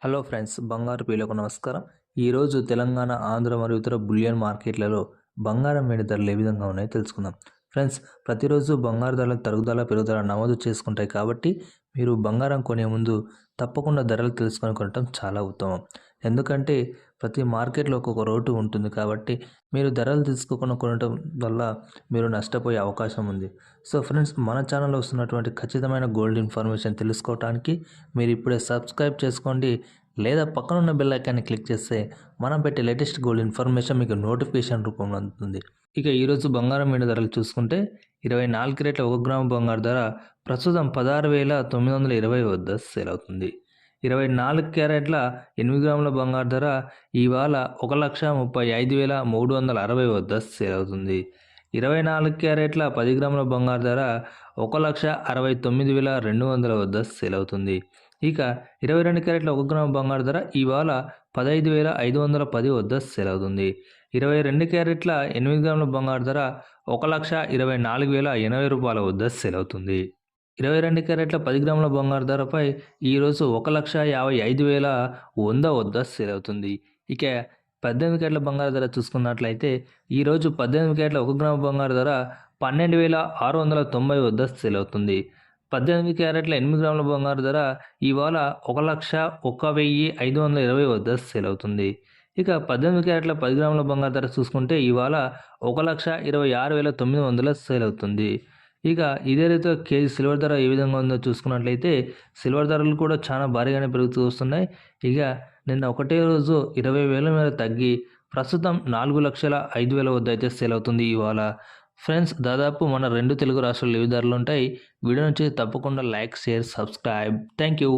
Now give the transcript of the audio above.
Hello friends, బంగారు ప్రియులకు నమస్కారం. ఈరోజు తెలంగాణ, ఆంధ్ర మరియు ఇతర బులియన్ మార్కెట్లలో బంగారం వెండి ధరలు ఏ విధంగా ఉన్నాయో తెలుసుకుందాం. ఫ్రెండ్స్, ప్రతిరోజు బంగారు ధరలు తరుగుదల పెరుగుదల నమోదు చేసుకుంటాయి కాబట్టి మీరు బంగారం కొనే ముందు తప్పకుండా ధరలు తెలుసుకొని కొనటం చాలా ఉత్తమం. ఎందుకంటే ప్రతి మార్కెట్లో ఒక్కొక్క రేటు ఉంటుంది కాబట్టి మీరు ధరలు తెలుసుకోకుండా కొనటం వల్ల మీరు నష్టపోయే అవకాశం ఉంది. సో ఫ్రెండ్స్, మన ఛానల్లో వస్తున్నటువంటి ఖచ్చితమైన గోల్డ్ ఇన్ఫర్మేషన్ తెలుసుకోవడానికి మీరు ఇప్పుడే సబ్స్క్రైబ్ చేసుకోండి, లేదా పక్కనున్న బెల్ ఐకాన్ని క్లిక్ చేస్తే మనం పెట్టే లేటెస్ట్ గోల్డ్ ఇన్ఫర్మేషన్ మీకు నోటిఫికేషన్ రూపంలో అందుతుంది. ఇక ఈరోజు బంగారం వెండి ధరలు చూసుకుంటే 24 క్యారెట్ల 1 గ్రాము బంగారు ధర ప్రస్తుతం 16,920 వద్ద సేల్ అవుతుంది. 24 క్యారెట్ల 8 గ్రాముల బంగారు ధర ఇవాళ 1,35,360 వద్ద సేల్ అవుతుంది. 24 క్యారెట్ల 10 గ్రాముల బంగారు ధర 1,69,200 వద్ద సేల్ అవుతుంది. ఇక 22 క్యారెట్ల 1 గ్రాము బంగారు ధర ఇవాళ 15,510 వద్ద సేల్ అవుతుంది. 22 క్యారెట్ల 8 గ్రాముల బంగారు ధర 1,24,080 రూపాయల వద్ద సేల్ అవుతుంది. 22 క్యారెట్ల 10 గ్రాముల బంగారు ధరపై ఈరోజు 1,55,100 వద్ద సేల్ అవుతుంది. ఇక 18 క్యారెట్ల బంగారు ధర చూసుకున్నట్లయితే ఈరోజు 18 క్యారెట్ల 1 గ్రాము బంగారు ధర 12,690 వద్ద సేల్ అవుతుంది. 18 క్యారెట్ల 8 గ్రాముల బంగారు ధర ఇవాళ 1,01,520 వద్ద సేల్ అవుతుంది. ఇక 18 క్యారెట్ల 10 గ్రాముల బంగారు ధర చూసుకుంటే ఇవాళ 1,26,900 సేల్ అవుతుంది. ఇక ఇదే రీతిలో కేజీ సిల్వర్ ధర ఏ విధంగా ఉందో చూసుకున్నట్లయితే సిల్వర్ ధరలు కూడా చాలా భారీగానే పెరుగుతూ వస్తున్నాయి. ఇక నిన్న ఒకటే రోజు 20,000 మేర తగ్గి ప్రస్తుతం 4,05,000 వద్ద అయితే సేల్ అవుతుంది ఇవాళ. ఫ్రెండ్స్, దాదాపు మన 2 తెలుగు రాష్ట్రాల్లో ఏ ధరలు ఉంటాయి. వీడియో నుంచి తప్పకుండా like, share, subscribe. Thank you.